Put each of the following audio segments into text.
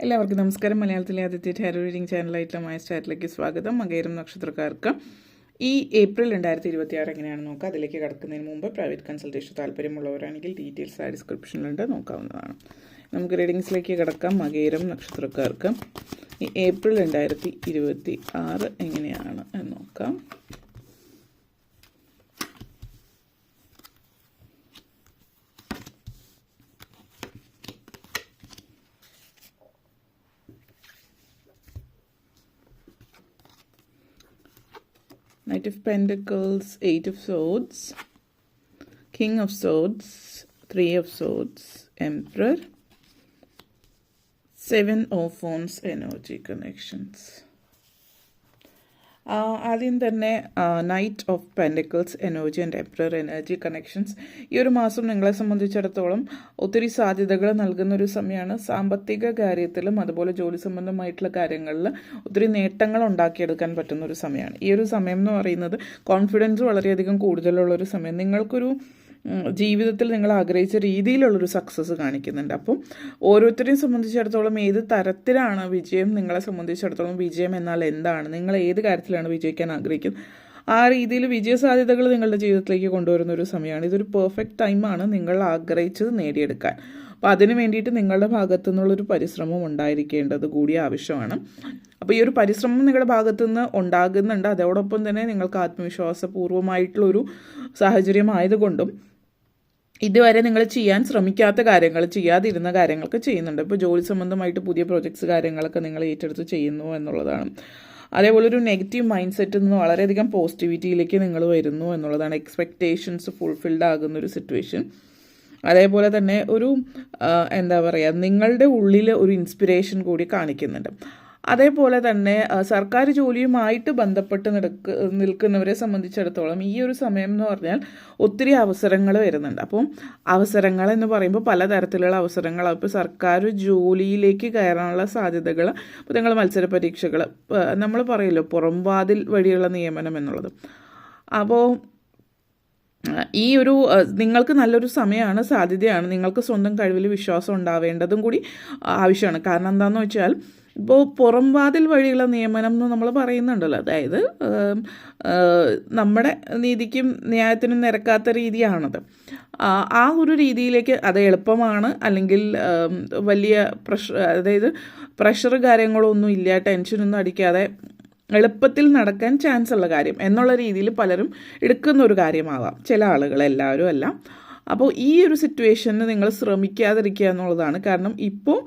എല്ലാവർക്കും നമസ്കാരം. മലയാളത്തിലെ ആദ്യത്തെ ടാരോ റീഡിംഗ് ചാനലായിട്ടുള്ള മായ സ്റ്റാറ്റിലേക്ക് സ്വാഗതം. മകയിരം നക്ഷത്രക്കാർക്ക് ഈ ഏപ്രിൽ 2026 എങ്ങനെയാണെന്ന് നോക്കാം. അതിലേക്ക് കടക്കുന്നതിന് മുമ്പ് പ്രൈവറ്റ് കൺസൾട്ടേഷൻ താല്പര്യമുള്ളവരാണെങ്കിൽ ഡീറ്റെയിൽസ് ആ ഡിസ്ക്രിപ്ഷനിലുണ്ട്, നോക്കാവുന്നതാണ്. നമുക്ക് റീഡിങ്സിലേക്ക് കടക്കാം. മകയിരം നക്ഷത്രക്കാർക്ക് ഈ ഏപ്രിൽ 2026 എങ്ങനെയാണ് എന്ന് നോക്കാം. Knight of Pentacles, 8 of Swords, King of Swords, 3 of Swords, Emperor, 7 of Wands energy connections. ആദ്യം തന്നെ knight of pentacles energy and emperor energy connections. ഈ ഒരു മാസം നിങ്ങളെ സംബന്ധിച്ചിടത്തോളം ഒത്തിരി സാധ്യതകൾ നൽകുന്ന ഒരു സമയമാണ്. സാമ്പത്തിക കാര്യത്തിലും അതുപോലെ ജോലി സംബന്ധമായിട്ടുള്ള കാര്യങ്ങളിൽ ഒത്തിരി നേട്ടങ്ങൾ ഉണ്ടാക്കിയെടുക്കാൻ പറ്റുന്ന ഒരു സമയമാണ്. ഈ ഒരു സമയം എന്ന് പറയുന്നത് കോൺഫിഡൻസ് വളരെയധികം കൂടുതലുള്ളൊരു സമയം. നിങ്ങൾക്കൊരു ജീവിതത്തിൽ നിങ്ങൾ ആഗ്രഹിച്ച രീതിയിലുള്ളൊരു സക്സസ് കാണിക്കുന്നുണ്ട്. അപ്പം ഓരോരുത്തരെയും സംബന്ധിച്ചിടത്തോളം ഏത് തരത്തിലാണ് വിജയം, നിങ്ങളെ സംബന്ധിച്ചിടത്തോളം വിജയം എന്നാൽ എന്താണ്, നിങ്ങൾ ഏത് കാര്യത്തിലാണ് വിജയിക്കാൻ ആഗ്രഹിക്കുന്നത്, ആ രീതിയിൽ വിജയസാധ്യതകൾ നിങ്ങളുടെ ജീവിതത്തിലേക്ക് കൊണ്ടുവരുന്ന ഒരു സമയമാണ്. ഇതൊരു പെർഫെക്റ്റ് ടൈമാണ് നിങ്ങൾ ആഗ്രഹിച്ചത് നേടിയെടുക്കാൻ. അപ്പോൾ അതിന് വേണ്ടിയിട്ട് നിങ്ങളുടെ ഭാഗത്തു നിന്നുള്ളൊരു പരിശ്രമം ഉണ്ടായിരിക്കേണ്ടത് കൂടി ആവശ്യമാണ്. അപ്പോൾ ഈ ഒരു പരിശ്രമം നിങ്ങളുടെ ഭാഗത്തു നിന്ന് ഉണ്ടാകുന്നുണ്ട്. അതോടൊപ്പം തന്നെ നിങ്ങൾക്ക് ആത്മവിശ്വാസപൂർവ്വമായിട്ടുള്ളൊരു സാഹചര്യം ആയതുകൊണ്ടും ഇതുവരെ നിങ്ങൾ ചെയ്യാൻ ശ്രമിക്കാത്ത കാര്യങ്ങൾ, ചെയ്യാതിരുന്ന കാര്യങ്ങളൊക്കെ ചെയ്യുന്നുണ്ട്. ഇപ്പോൾ ജോലി സംബന്ധമായിട്ട് പുതിയ പ്രൊജക്ട്സ് കാര്യങ്ങളൊക്കെ നിങ്ങൾ ഏറ്റെടുത്ത് ചെയ്യുന്നു എന്നുള്ളതാണ്. അതേപോലെ ഒരു നെഗറ്റീവ് മൈൻഡ് സെറ്റിൽ നിന്ന് വളരെയധികം പോസിറ്റിവിറ്റിയിലേക്ക് നിങ്ങൾ വരുന്നു എന്നുള്ളതാണ്. എക്സ്പെക്റ്റേഷൻസ് ഫുൾഫിൽഡ് ആകുന്ന ഒരു സിറ്റുവേഷൻ. അതേപോലെ തന്നെ ഒരു എന്താ പറയുക, നിങ്ങളുടെ ഉള്ളിൽ ഒരു ഇൻസ്പിറേഷൻ കൂടി കാണിക്കുന്നുണ്ട്. അതേപോലെ തന്നെ സർക്കാർ ജോലിയുമായിട്ട് ബന്ധപ്പെട്ട് നിൽക്കുന്നവരെ സംബന്ധിച്ചിടത്തോളം ഈ ഒരു സമയം എന്ന് പറഞ്ഞാൽ ഒത്തിരി അവസരങ്ങൾ വരുന്നുണ്ട്. അപ്പം അവസരങ്ങൾ എന്ന് പറയുമ്പോൾ പലതരത്തിലുള്ള അവസരങ്ങൾ. ഇപ്പോൾ സർക്കാർ ജോലിയിലേക്ക് കയറാനുള്ള സാധ്യതകൾ, ഇപ്പോൾ നിങ്ങൾ മത്സര പരീക്ഷകൾ, നമ്മൾ പറയുമല്ലോ പുറംവാതിൽ വഴിയുള്ള നിയമനം എന്നുള്ളത്. അപ്പോൾ ഈ ഒരു നിങ്ങൾക്ക് നല്ലൊരു സമയമാണ്, സാധ്യതയാണ്. നിങ്ങൾക്ക് സ്വന്തം കഴിവിൽ വിശ്വാസം ഉണ്ടാവേണ്ടതും കൂടി ആവശ്യമാണ്. കാരണം എന്താണെന്ന് വെച്ചാൽ ഇപ്പോൾ പുറംവാതിൽ വഴിയുള്ള നിയമനം എന്ന് നമ്മൾ പറയുന്നുണ്ടല്ലോ, അതായത് നമ്മുടെ നീതിക്കും ന്യായത്തിനും നിരക്കാത്ത രീതിയാണത്. ആ ഒരു രീതിയിലേക്ക് അത് എളുപ്പമാണ്, അല്ലെങ്കിൽ വലിയ അതായത് പ്രഷർ കാര്യങ്ങളൊന്നും ഇല്ല, ടെൻഷനൊന്നും അടിക്കാതെ എളുപ്പത്തിൽ നടക്കാൻ ചാൻസ് ഉള്ള കാര്യം എന്നുള്ള രീതിയിൽ പലരും എടുക്കുന്ന ഒരു കാര്യമാവാം. ചില ആളുകൾ, എല്ലാവരും അല്ല. അപ്പോൾ ഈ ഒരു സിറ്റുവേഷന് നിങ്ങൾ ശ്രമിക്കാതിരിക്കുക എന്നുള്ളതാണ്. കാരണം ഇപ്പോൾ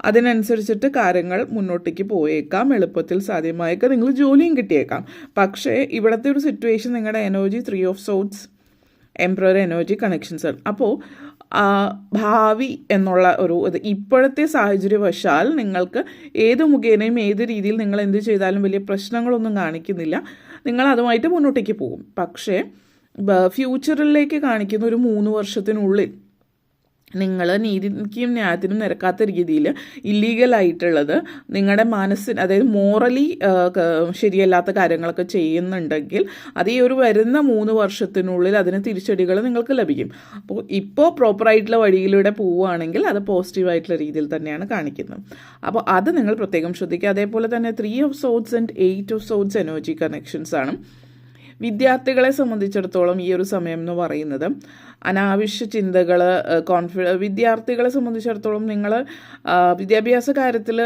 അതിനനുസരിച്ചിട്ട് കാര്യങ്ങൾ മുന്നോട്ടേക്ക് പോയേക്കാം, എളുപ്പത്തിൽ സാധ്യമായേക്കാം, നിങ്ങൾ ജോലിയും കിട്ടിയേക്കാം. പക്ഷേ ഇവിടുത്തെ ഒരു സിറ്റുവേഷൻ നിങ്ങളുടെ energy 3 of swords, emperor energy connections. അപ്പോൾ ഭാവി എന്നുള്ള ഒരു ഇപ്പോഴത്തെ സാഹചര്യവശാൽ നിങ്ങൾക്ക് ഏത് മുഖേനയും ഏത് രീതിയിൽ നിങ്ങൾ എന്ത് ചെയ്താലും വലിയ പ്രശ്നങ്ങളൊന്നും കാണിക്കുന്നില്ല. നിങ്ങൾ അതുമായിട്ട് മുന്നോട്ടേക്ക് പോകും. പക്ഷേ ഫ്യൂച്ചറിലേക്ക് കാണിക്കുന്ന ഒരു 3 വർഷത്തിനുള്ളിൽ നിങ്ങൾ നീതിക്കും ന്യായത്തിനും നിരക്കാത്ത രീതിയിൽ ഇല്ലീഗലായിട്ടുള്ളത് നിങ്ങളുടെ മനസ്സിന്, അതായത് മോറലി ശരിയല്ലാത്ത കാര്യങ്ങളൊക്കെ ചെയ്യുന്നുണ്ടെങ്കിൽ അത് ഈ ഒരു വരുന്ന 3 വർഷത്തിനുള്ളിൽ അതിന് തിരിച്ചടികൾ നിങ്ങൾക്ക് ലഭിക്കും. അപ്പോൾ ഇപ്പോൾ പ്രോപ്പറായിട്ടുള്ള വഴിയിലൂടെ പോവുകയാണെങ്കിൽ അത് പോസിറ്റീവായിട്ടുള്ള രീതിയിൽ തന്നെയാണ് കാണിക്കുന്നത്. അപ്പോൾ അത് നിങ്ങൾ പ്രത്യേകം ശ്രദ്ധിക്കുക. അതേപോലെ തന്നെ 3 of swords and 8 of swords energy connections ആണ്. വിദ്യാർത്ഥികളെ സംബന്ധിച്ചിടത്തോളം ഈ ഒരു സമയം എന്ന് പറയുന്നത് അനാവശ്യ ചിന്തകൾ, വിദ്യാർത്ഥികളെ സംബന്ധിച്ചിടത്തോളം നിങ്ങൾ വിദ്യാഭ്യാസ കാര്യത്തിൽ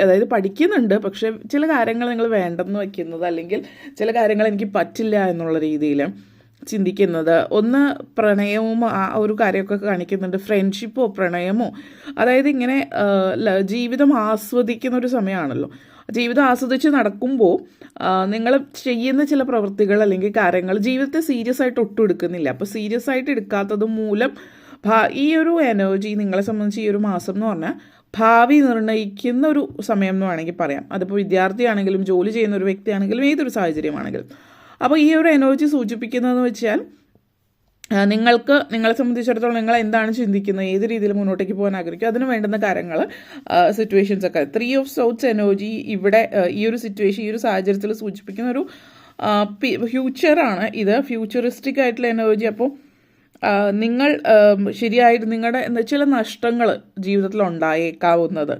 അതായത് പഠിക്കുന്നുണ്ട്, പക്ഷേ ചില കാര്യങ്ങൾ നിങ്ങൾ വേണ്ടെന്ന് വയ്ക്കുന്നത്, അല്ലെങ്കിൽ ചില കാര്യങ്ങൾ എനിക്ക് പറ്റില്ല എന്നുള്ള രീതിയിൽ ചിന്തിക്കുന്നത്. ഒന്ന് പ്രണയവും ആ ഒരു കാര്യമൊക്കെ കാണിക്കുന്നുണ്ട്, ഫ്രണ്ട്ഷിപ്പോ പ്രണയമോ, അതായത് ഇങ്ങനെ ജീവിതം ആസ്വദിക്കുന്ന ഒരു സമയമാണല്ലോ. ജീവിതം ആസ്വദിച്ച് നടക്കുമ്പോൾ നിങ്ങൾ ചെയ്യുന്ന ചില പ്രവൃത്തികൾ അല്ലെങ്കിൽ കാര്യങ്ങൾ ജീവിതത്തെ സീരിയസ് ആയിട്ട് ഒട്ടും എടുക്കുന്നില്ല. അപ്പോൾ സീരിയസ് ആയിട്ട് എടുക്കാത്തത് മൂലം ഈ ഒരു എനർജി നിങ്ങളെ സംബന്ധിച്ച് ഈ ഒരു മാസം എന്ന് പറഞ്ഞാൽ ഭാവി നിർണ്ണയിക്കുന്ന ഒരു സമയം എന്ന് വേണമെങ്കിൽ പറയാം. അതിപ്പോൾ വിദ്യാർത്ഥിയാണെങ്കിലും ജോലി ചെയ്യുന്ന ഒരു വ്യക്തിയാണെങ്കിലും ഏതൊരു സാഹചര്യമാണെങ്കിലും. അപ്പോൾ ഈ ഒരു എനർജി സൂചിപ്പിക്കുന്നതെന്ന് വെച്ചാൽ നിങ്ങളെ സംബന്ധിച്ചിടത്തോളം നിങ്ങൾ എന്താണ് ചിന്തിക്കുന്നത്, ഏത് രീതിയിൽ മുന്നോട്ടേക്ക് പോകാൻ ആഗ്രഹിക്കും, അതിന് വേണ്ടുന്ന കാര്യങ്ങൾ, സിറ്റുവേഷൻസ് ഒക്കെ. 3 ഓഫ് സോർഡ്സ് എനർജി ഇവിടെ ഈ ഒരു സിറ്റുവേഷൻ, ഈ ഒരു സാഹചര്യത്തിൽ സൂചിപ്പിക്കുന്ന ഒരു ഫ്യൂച്ചറാണ് ഇത്, ഫ്യൂച്ചറിസ്റ്റിക് ആയിട്ടുള്ള എനർജി. അപ്പോൾ നിങ്ങൾ ശരിയായിട്ട് നിങ്ങളുടെ ചില നഷ്ടങ്ങൾ ജീവിതത്തിൽ ഉണ്ടായേക്കാവുന്നത്.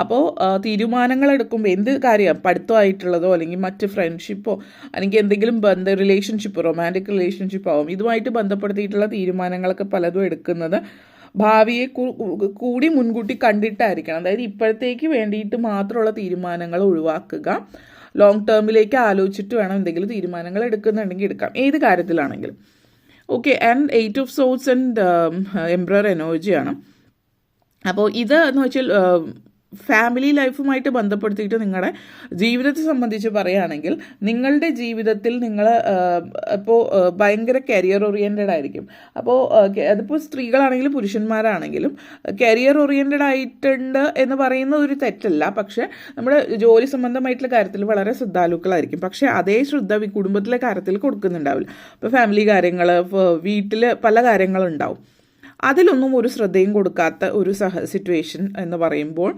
അപ്പോൾ തീരുമാനങ്ങൾ എടുക്കുമ്പോൾ എന്ത് കാര്യം പഠിത്തമായിട്ടുള്ളതോ അല്ലെങ്കിൽ മറ്റ് ഫ്രണ്ട്ഷിപ്പോ അല്ലെങ്കിൽ എന്തെങ്കിലും റിലേഷൻഷിപ്പ്, റൊമാൻറ്റിക് റിലേഷൻഷിപ്പ് ആവും, ഇതുമായിട്ട് ബന്ധപ്പെടുത്തിയിട്ടുള്ള തീരുമാനങ്ങളൊക്കെ പലതും എടുക്കുന്നത് ഭാവിയെ കൂടി മുൻകൂട്ടി കണ്ടിട്ടായിരിക്കണം. അതായത് ഇപ്പോഴത്തേക്ക് വേണ്ടിയിട്ട് മാത്രമുള്ള തീരുമാനങ്ങൾ ഒഴിവാക്കുക. ലോങ് ടേമിലേക്ക് ആലോചിച്ചിട്ട് വേണം എന്തെങ്കിലും തീരുമാനങ്ങൾ എടുക്കുന്നുണ്ടെങ്കിൽ എടുക്കാം, ഏത് കാര്യത്തിലാണെങ്കിലും. Okay, and 8 of sorts and emperor എനർജിയാണ്. അപ്പോൾ ഇത് എന്ന് വെച്ചാൽ ഫാമിലി ലൈഫുമായിട്ട് ബന്ധപ്പെടുത്തിയിട്ട് നിങ്ങളുടെ ജീവിതത്തെ സംബന്ധിച്ച് പറയുകയാണെങ്കിൽ നിങ്ങളുടെ ജീവിതത്തിൽ നിങ്ങൾ ഇപ്പോൾ ഭയങ്കര കരിയർ ഓറിയൻറ്റഡ് ആയിരിക്കും. അപ്പോൾ അതിപ്പോൾ സ്ത്രീകളാണെങ്കിലും പുരുഷന്മാരാണെങ്കിലും കരിയർ ഓറിയൻറ്റഡ് ആയിട്ടുണ്ട് എന്ന് പറയുന്നത് ഒരു തെറ്റല്ല. പക്ഷേ നമ്മുടെ ജോലി സംബന്ധമായിട്ടുള്ള കാര്യത്തിൽ വളരെ ശ്രദ്ധാലുക്കളായിരിക്കും. പക്ഷേ അതേ ശ്രദ്ധ കുടുംബത്തിലെ കാര്യത്തിൽ കൊടുക്കുന്നുണ്ടാവില്ല. ഇപ്പോൾ ഫാമിലി കാര്യങ്ങൾ, വീട്ടിൽ പല കാര്യങ്ങളുണ്ടാവും, അതിലൊന്നും ഒരു ശ്രദ്ധയും കൊടുക്കാത്ത ഒരു സിറ്റുവേഷൻ എന്ന് പറയുമ്പോൾ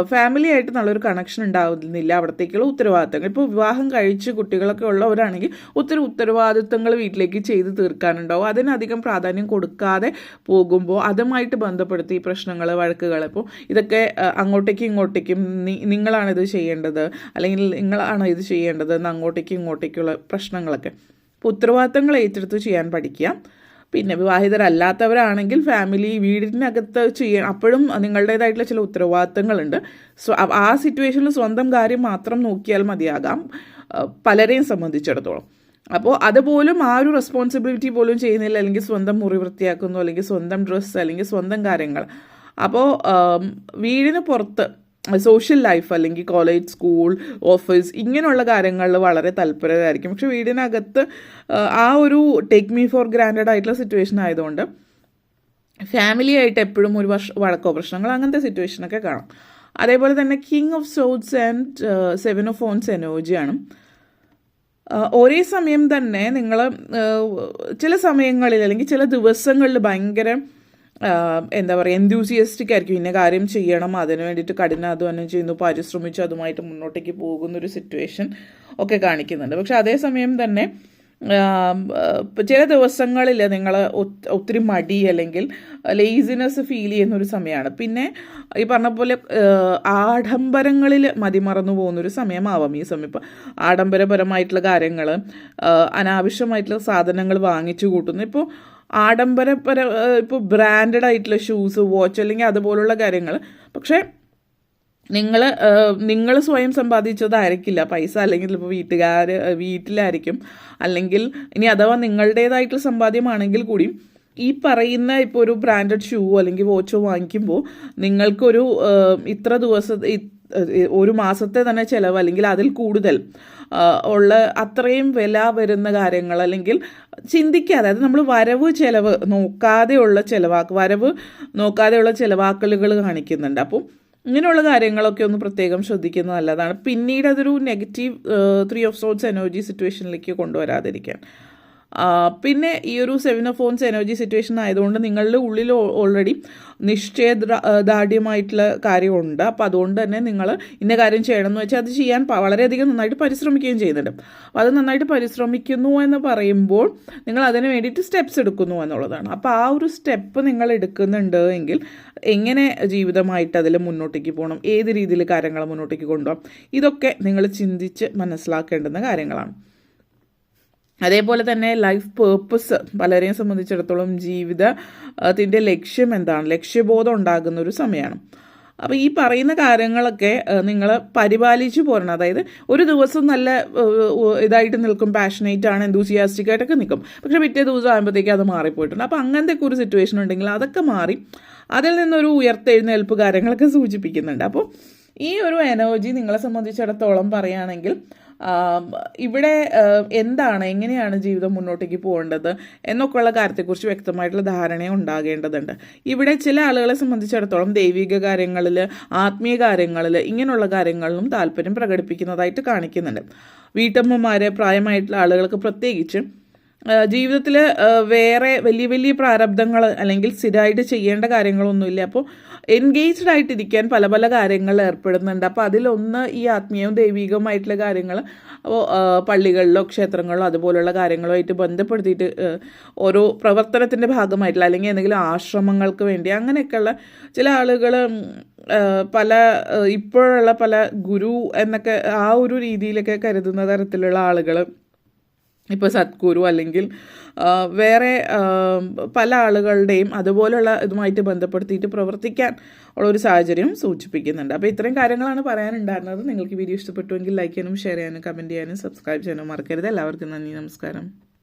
ഫാമിലി ആയിട്ട് നല്ലൊരു കണക്ഷൻ ഉണ്ടാവുന്നില്ല. അവിടത്തേക്കുള്ള ഉത്തരവാദിത്തങ്ങൾ, ഇപ്പോൾ വിവാഹം കഴിച്ച് കുട്ടികളൊക്കെ ഉള്ളവരാണെങ്കിൽ ഒത്തിരി ഉത്തരവാദിത്തങ്ങൾ വീട്ടിലേക്ക് ചെയ്ത് തീർക്കാനുണ്ടാവും. അതിനധികം പ്രാധാന്യം കൊടുക്കാതെ പോകുമ്പോൾ അതുമായിട്ട് ബന്ധപ്പെടുത്തി പ്രശ്നങ്ങൾ, വഴക്കുകൾ, ഇപ്പോൾ ഇതൊക്കെ അങ്ങോട്ടേക്കും ഇങ്ങോട്ടേക്കും നിങ്ങളാണ് ഇത് ചെയ്യേണ്ടത് അല്ലെങ്കിൽ നിങ്ങളാണ് ഇത് ചെയ്യേണ്ടത് എന്ന് അങ്ങോട്ടേക്കും ഇങ്ങോട്ടേക്കുള്ള പ്രശ്നങ്ങളൊക്കെ. ഇപ്പോൾ ഉത്തരവാദിത്തങ്ങൾ ഏറ്റെടുത്ത് ചെയ്യാൻ പഠിക്കുക. പിന്നെ വിവാഹിതരല്ലാത്തവരാണെങ്കിൽ ഫാമിലി വീടിനകത്ത് അപ്പോഴും നിങ്ങളുടേതായിട്ടുള്ള ചില ഉത്തരവാദിത്തങ്ങളുണ്ട്. ആ സിറ്റുവേഷനിൽ സ്വന്തം കാര്യം മാത്രം നോക്കിയാൽ മതിയാകാം പലരെയും സംബന്ധിച്ചിടത്തോളം. അപ്പോൾ അതുപോലും ആ ഒരു റെസ്പോൺസിബിലിറ്റി പോലും ചെയ്യുന്നില്ല, അല്ലെങ്കിൽ സ്വന്തം മുറി വൃത്തിയാക്കുന്നു, അല്ലെങ്കിൽ സ്വന്തം ഡ്രസ്സ്, അല്ലെങ്കിൽ സ്വന്തം കാര്യങ്ങൾ. അപ്പോൾ വീടിന് പുറത്ത് സോഷ്യൽ ലൈഫ് അല്ലെങ്കിൽ കോളേജ്, സ്കൂൾ, ഓഫീസ് ഇങ്ങനെയുള്ള കാര്യങ്ങളിൽ വളരെ താല്പര്യമായിരിക്കും. പക്ഷെ വീടിനകത്ത് ആ ഒരു ടേക്ക് മീ ഫോർ ഗ്രാൻഡഡ് ആയിട്ടുള്ള സിറ്റുവേഷൻ ആയതുകൊണ്ട് ഫാമിലി ആയിട്ട് എപ്പോഴും ഒരു വഴക്കോ പ്രശ്നങ്ങൾ അങ്ങനത്തെ സിറ്റുവേഷനൊക്കെ കാണാം. അതേപോലെ തന്നെ king of swords and 7 of wands എനർജിയാണ്. ഒരേ സമയം തന്നെ നിങ്ങൾ ചില സമയങ്ങളിൽ അല്ലെങ്കിൽ ചില ദിവസങ്ങളിൽ ഭയങ്കര എന്താ പറയുക എന്തൂസിയസ്റ്റിക് ആയിരിക്കും, ഇന്ന കാര്യം ചെയ്യണം, അതിന് വേണ്ടിയിട്ട് കഠിനാധ്വാനം ചെയ്യുന്നു, പരിശ്രമിച്ചു അതുമായിട്ട് മുന്നോട്ടേക്ക് പോകുന്നൊരു സിറ്റുവേഷൻ ഒക്കെ കാണിക്കുന്നുണ്ട്. പക്ഷെ അതേസമയം തന്നെ ചില ദിവസങ്ങളിൽ നിങ്ങൾ ഒത്തിരി മടി അല്ലെങ്കിൽ ലേസിനെസ് ഫീൽ ചെയ്യുന്നൊരു സമയമാണ്. പിന്നെ ഈ പറഞ്ഞ പോലെ ആഡംബരങ്ങളിൽ മതിമറന്നു പോകുന്നൊരു സമയമാവാം ഈ സമയം. ഇപ്പോൾ ആഡംബരപരമായിട്ടുള്ള കാര്യങ്ങൾ, അനാവശ്യമായിട്ടുള്ള സാധനങ്ങൾ വാങ്ങിച്ചു കൂട്ടുന്നു. ഇപ്പോൾ ഇപ്പോൾ ബ്രാൻഡഡ് ആയിട്ടുള്ള ഷൂസ്, വാച്ച് അല്ലെങ്കിൽ അതുപോലുള്ള കാര്യങ്ങൾ. പക്ഷേ നിങ്ങൾ സ്വയം സമ്പാദിച്ചതായിരിക്കില്ല പൈസ, അല്ലെങ്കിൽ ഇപ്പോൾ വീട്ടിലായിരിക്കും, അല്ലെങ്കിൽ ഇനി അഥവാ നിങ്ങളുടേതായിട്ടുള്ള സമ്പാദ്യമാണെങ്കിൽ കൂടിയും ഈ പറയുന്ന ഇപ്പോൾ ഒരു ബ്രാൻഡഡ് ഷൂ അല്ലെങ്കിൽ വാച്ചോ വാങ്ങിക്കുമ്പോൾ നിങ്ങൾക്കൊരു ഇത്ര ഒരു മാസത്തെ തന്നെ ചിലവ് അല്ലെങ്കിൽ അതിൽ കൂടുതൽ ഉള്ള അത്രയും വില വരുന്ന കാര്യങ്ങൾ, അല്ലെങ്കിൽ ചിന്തിക്കാതെ, അതായത് നമ്മൾ വരവ് നോക്കാതെയുള്ള ചിലവാക്കലുകൾ കാണിക്കുന്നുണ്ട്. അപ്പോൾ ഇങ്ങനെയുള്ള കാര്യങ്ങളൊക്കെ ഒന്ന് പ്രത്യേകം ശ്രദ്ധിക്കുന്നത് നല്ലതാണ്. പിന്നീട് അതൊരു നെഗറ്റീവ് 3 ഓഫ് സോർഡ്സ് എനർജി സിറ്റുവേഷനിലേക്ക് കൊണ്ടുവരാതിരിക്കാൻ. പിന്നെ ഈ ഒരു 7 ഓഫ് വോൺസ് എനർജി സിറ്റുവേഷൻ ആയതുകൊണ്ട് നിങ്ങളുടെ ഉള്ളിൽ ഓൾറെഡി നിശ്ചയദാർഢ്യമായിട്ടുള്ള കാര്യമുണ്ട്. അപ്പോൾ അതുകൊണ്ട് തന്നെ നിങ്ങൾ ഇന്ന കാര്യം ചെയ്യണം എന്ന് വെച്ചാൽ അത് ചെയ്യാൻ വളരെയധികം നന്നായിട്ട് പരിശ്രമിക്കുകയും ചെയ്യുന്നുണ്ട്. അപ്പോൾ അത് നന്നായിട്ട് പരിശ്രമിക്കുന്നു എന്ന് പറയുമ്പോൾ നിങ്ങൾ അതിന് വേണ്ടിയിട്ട് സ്റ്റെപ്സ് എടുക്കുന്നു എന്നുള്ളതാണ്. അപ്പോൾ ആ ഒരു സ്റ്റെപ്പ് നിങ്ങൾ എടുക്കുന്നുണ്ട് എങ്കിൽ എങ്ങനെ ജീവിതമായിട്ട് അതിൽ മുന്നോട്ടേക്ക് പോകണം, ഏത് രീതിയിൽ കാര്യങ്ങൾ മുന്നോട്ടേക്ക് കൊണ്ടുപോകാം, ഇതൊക്കെ നിങ്ങൾ ചിന്തിച്ച് മനസ്സിലാക്കേണ്ടുന്ന കാര്യങ്ങളാണ്. അതേപോലെ തന്നെ ലൈഫ് പേർപ്പസ് പലരെയും സംബന്ധിച്ചിടത്തോളം ജീവിതത്തിൻ്റെ ലക്ഷ്യം എന്താണ്, ലക്ഷ്യബോധം ഉണ്ടാകുന്ന ഒരു സമയമാണ്. അപ്പോൾ ഈ പറയുന്ന കാര്യങ്ങളൊക്കെ നിങ്ങൾ പരിപാലിച്ചു പോരണം. അതായത് ഒരു ദിവസം നല്ല ഇതായിട്ട് നിൽക്കും, പാഷനേറ്റ് ആണ്, എന്തൂസിയാസ്റ്റിക് ആയിട്ടൊക്കെ നിൽക്കും. പക്ഷേ പിറ്റേ ദിവസം ആകുമ്പോഴത്തേക്ക് അത് മാറിപ്പോയിട്ടുണ്ട്. അപ്പോൾ അങ്ങനത്തെ ഒരു സിറ്റുവേഷൻ ഉണ്ടെങ്കിൽ അതൊക്കെ മാറി അതിൽ നിന്നൊരു ഉയർത്തെഴുന്നേൽപ്പ് കാര്യങ്ങളൊക്കെ സൂചിപ്പിക്കുന്നുണ്ട്. അപ്പോൾ ഈ ഒരു എനർജി നിങ്ങളെ സംബന്ധിച്ചിടത്തോളം പറയുകയാണെങ്കിൽ ഇവിടെ എങ്ങനെയാണ് ജീവിതം മുന്നോട്ടേക്ക് പോകേണ്ടത് എന്നൊക്കെയുള്ള കാര്യത്തെക്കുറിച്ച് വ്യക്തമായിട്ടുള്ള ധാരണ ഉണ്ടാകേണ്ടതുണ്ട്. ഇവിടെ ചില ആളുകളെ സംബന്ധിച്ചിടത്തോളം ദൈവിക കാര്യങ്ങളിൽ, ആത്മീയ കാര്യങ്ങളിൽ, ഇങ്ങനെയുള്ള കാര്യങ്ങളിലും താല്പര്യം പ്രകടിപ്പിക്കുന്നതായിട്ട് കാണിക്കുന്നുണ്ട്. വീട്ടമ്മമാരെ, പ്രായമായിട്ടുള്ള ആളുകൾക്ക് പ്രത്യേകിച്ച് ജീവിതത്തിൽ വേറെ വലിയ വലിയ പ്രാരബ്ധങ്ങൾ അല്ലെങ്കിൽ സ്ഥിരമായിട്ട് ചെയ്യേണ്ട കാര്യങ്ങളൊന്നുമില്ല. അപ്പോൾ എൻഗേജ്ഡ് ആയിട്ടിരിക്കാൻ പല പല കാര്യങ്ങളിൽ ഏർപ്പെടുന്നുണ്ട്. അപ്പോൾ അതിലൊന്ന് ഈ ആത്മീയവും ദൈവികവുമായിട്ടുള്ള കാര്യങ്ങൾ. അപ്പോൾ പള്ളികളിലോ ക്ഷേത്രങ്ങളിലോ അതുപോലുള്ള കാര്യങ്ങളുമായിട്ട് ബന്ധപ്പെടുത്തിയിട്ട് ഓരോ പ്രവർത്തനത്തിൻ്റെ ഭാഗമായിട്ടുള്ള അല്ലെങ്കിൽ എന്തെങ്കിലും ആശ്രമങ്ങൾക്ക് വേണ്ടി അങ്ങനെയൊക്കെയുള്ള ചില ആളുകൾ പല ഇപ്പോഴുള്ള പല ഗുരു എന്നൊക്കെ ആ ഒരു രീതിയിലൊക്കെ കരുതുന്ന തരത്തിലുള്ള ആളുകൾ ഇപ്പോൾ സദ്ഗുരു അല്ലെങ്കിൽ വേറെ പല ആളുകളുടെയും അതുപോലുള്ള ഇതുമായിട്ട് ബന്ധപ്പെടുത്തിയിട്ട് പ്രവർത്തിക്കാൻ ഉള്ളൊരു സാഹചര്യം സൂചിപ്പിക്കുന്നുണ്ട്. അപ്പോൾ ഇത്രയും കാര്യങ്ങളാണ് പറയാനുണ്ടായിരുന്നത്. നിങ്ങൾക്ക് വീഡിയോ ഇഷ്ടപ്പെട്ടുവെങ്കിൽ ലൈക്ക് ചെയ്യാനും ഷെയർ ചെയ്യാനും കമൻറ്റ് ചെയ്യാനും സബ്സ്ക്രൈബ് ചെയ്യാനും മറക്കരുത്. എല്ലാവർക്കും നന്ദി, നമസ്കാരം.